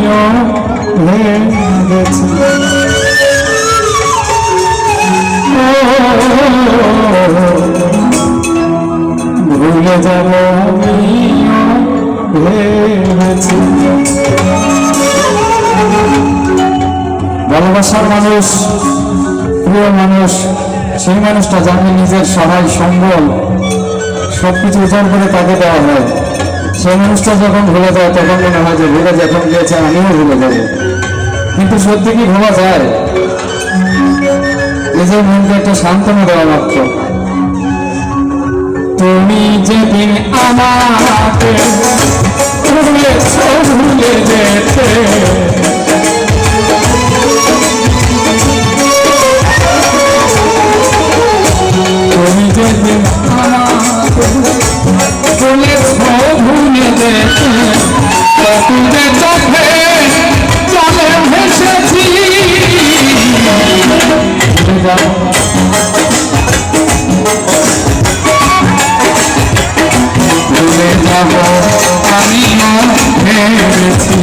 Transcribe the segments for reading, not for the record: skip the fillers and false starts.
আমিও ভেবেছি ভুলে যাব আমিও ভেবেছি। ভালোবাসার মানুষ, প্রিয় মানুষ, সেই মানুষটা যাকে নিজের সহায় সম্বল সবকিছু উজাড় করে তাকে দেওয়া হয়, সেই মানুষটা যখন ভুলে যায় তখন মনে হয় যে ভুলে যখন গিয়েছে আমিও ভুলে যাব। কিন্তু সত্যি কি ভোলা যায়? নিজের মনকে একটা সান্ত্বনা দেওয়া মাত্র। তুমি যেদিন আমাকে ভুলে যেতে, তুমি যেদিন আমাকে ভুলে যেতে, তুলে চোখে চলে ভেসেছি। ভুলে যাব আমিও ভেবেছি।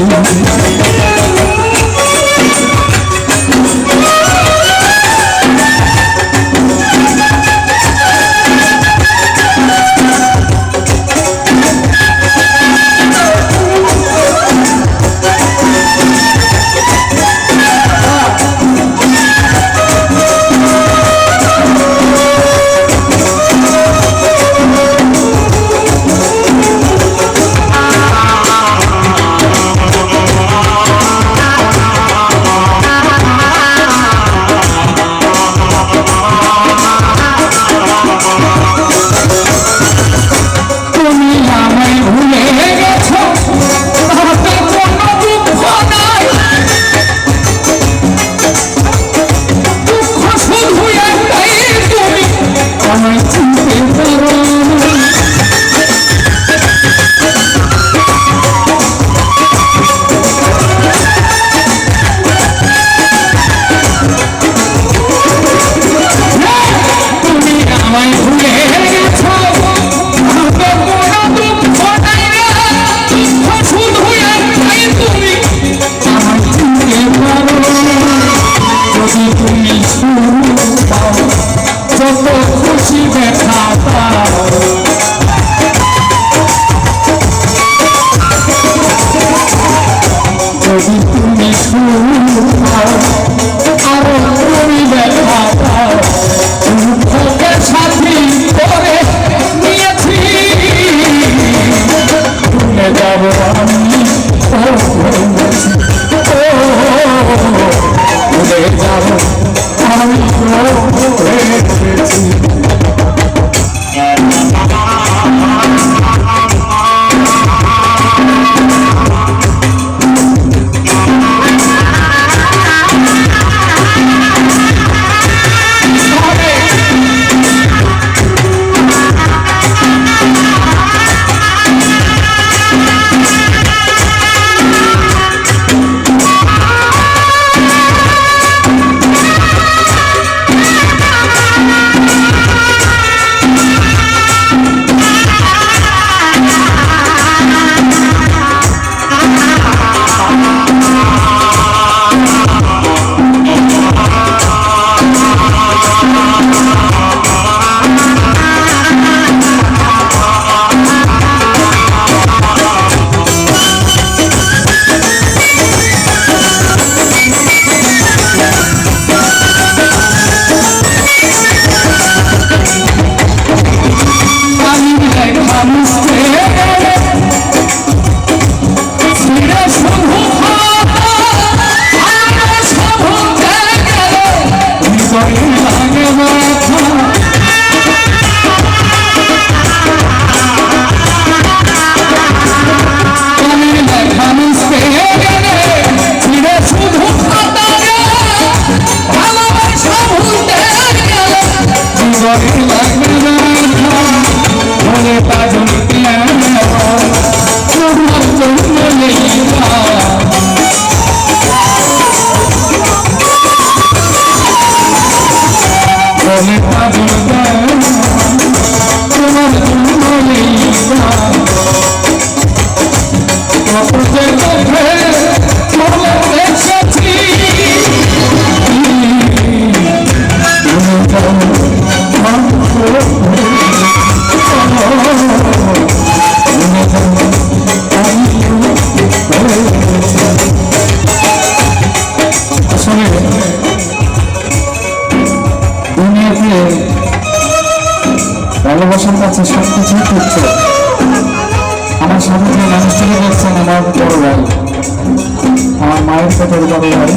আমার মায়ের পেটের বড় ভাই।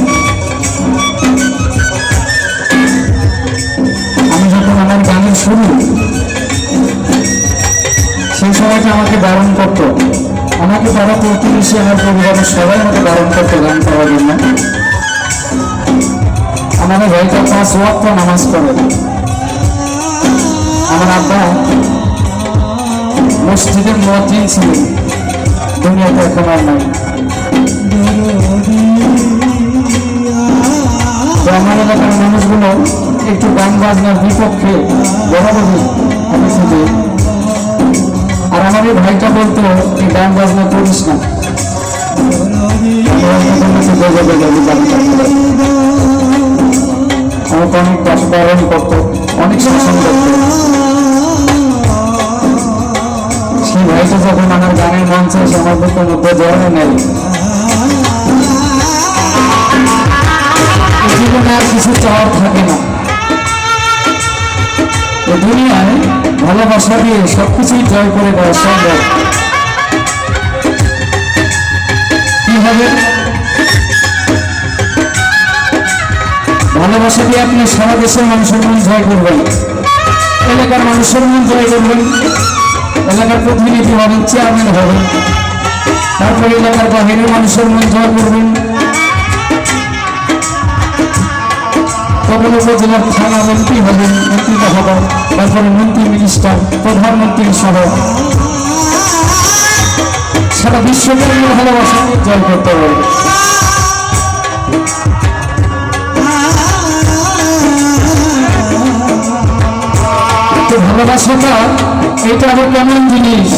আমি যখন আমার গানের শুরু, সেই সময়টা আমাকে বারণ করতো, আমাকে তারা প্রতিবেশী আমার পরিবারের সবাই আমাকে বারণ করতো গান করার জন্য। আমাদের ভাইটা 5 ওয়াক্ত নামাজ পড়ে। আমার আব্বা মসজিদের মুয়াজ্জিন ছিলেন, দুনিয়াতে এখন আর নাই। তো আমার এলাকার মানুষগুলো একটু গান বাজনার বিপক্ষে বরাবরই আমি থেকে। আর আমার এই ভাইটা বলতো এই গান বাজনা করিস না, আমাকে অনেক বারণ করতো, অনেক শাসন করতো। সেই ভাইটা যখন আমার গানের মঞ্চে এসে আমার বুকের মধ্যে জড়ানো নেই, জীবনে আর কিছু চাওয়ার থাকে না। এই দুনিয়ায় ভালোবাসা দিয়ে সবকিছুই জয় করে দেওয়া সম্ভব। কি হবে? ভালোবাসা দিয়ে আপনি সারা দেশের মানুষের মন জয় করবেন, এলাকার মানুষের মন জয় করবেন, এলাকার প্রতিনিধি হবেন, চেয়ারম্যান হবেন, তারপরে এলাকার বাহিরের মানুষের মন জয় করবেন, কখনো উপজেলার থানা মন্ত্রী হবেন, মন্ত্রীটা হবেন, তারপরে মন্ত্রী, মিনিস্টার, প্রধানমন্ত্রী সহ সারা বিশ্বকে ভালোবাসা জয় করতে পারবে। ভালোবাসাটা এটা আবার কেমন জিনিস?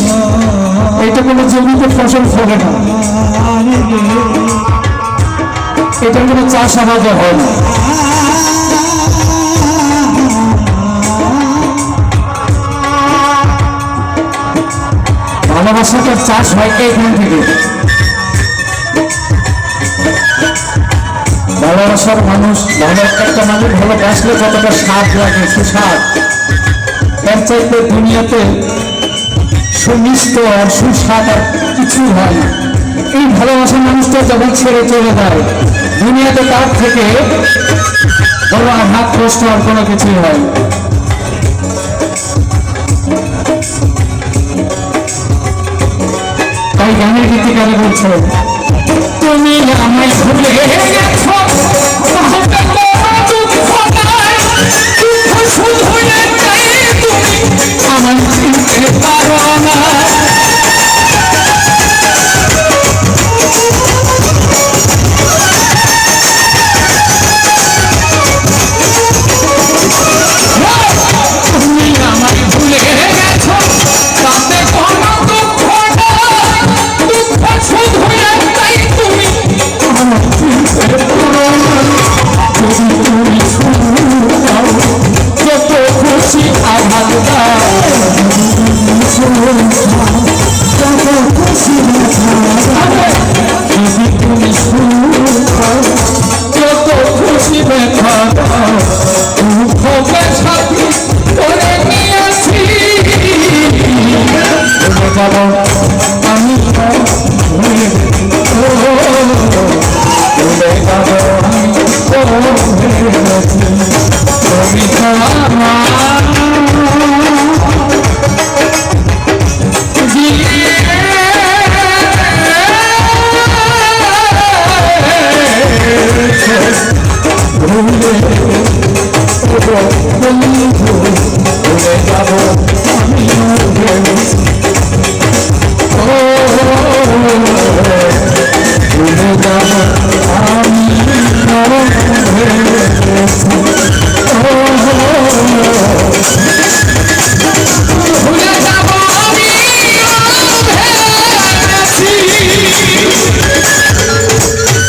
এটা কোনো জমিতে ফসল ফলে না, এটা কোনো চাষাবাদে হয় না। ভালোবাসাটার চাষ হয় এইখান থেকে। ভালোবাসার মানুষ, ভালো একটা মানুষ ভালোবাসলে কতটা স্বাদ লাগে, সুস্বাদ, এর চাইতে দুনিয়াতে সুমিষ্ট আর সুস্বাদ আর কিছু হয় না। এই ভালোবাসার মানুষটা যখন ছেড়ে চলে যায় দুনিয়াতে, তার থেকে বড় আঘাত কষ্ট আর কোনো কিছুই হয়। তাই গানের গীতিকারে বলছে, তুমি আমায় ভুলে গেছো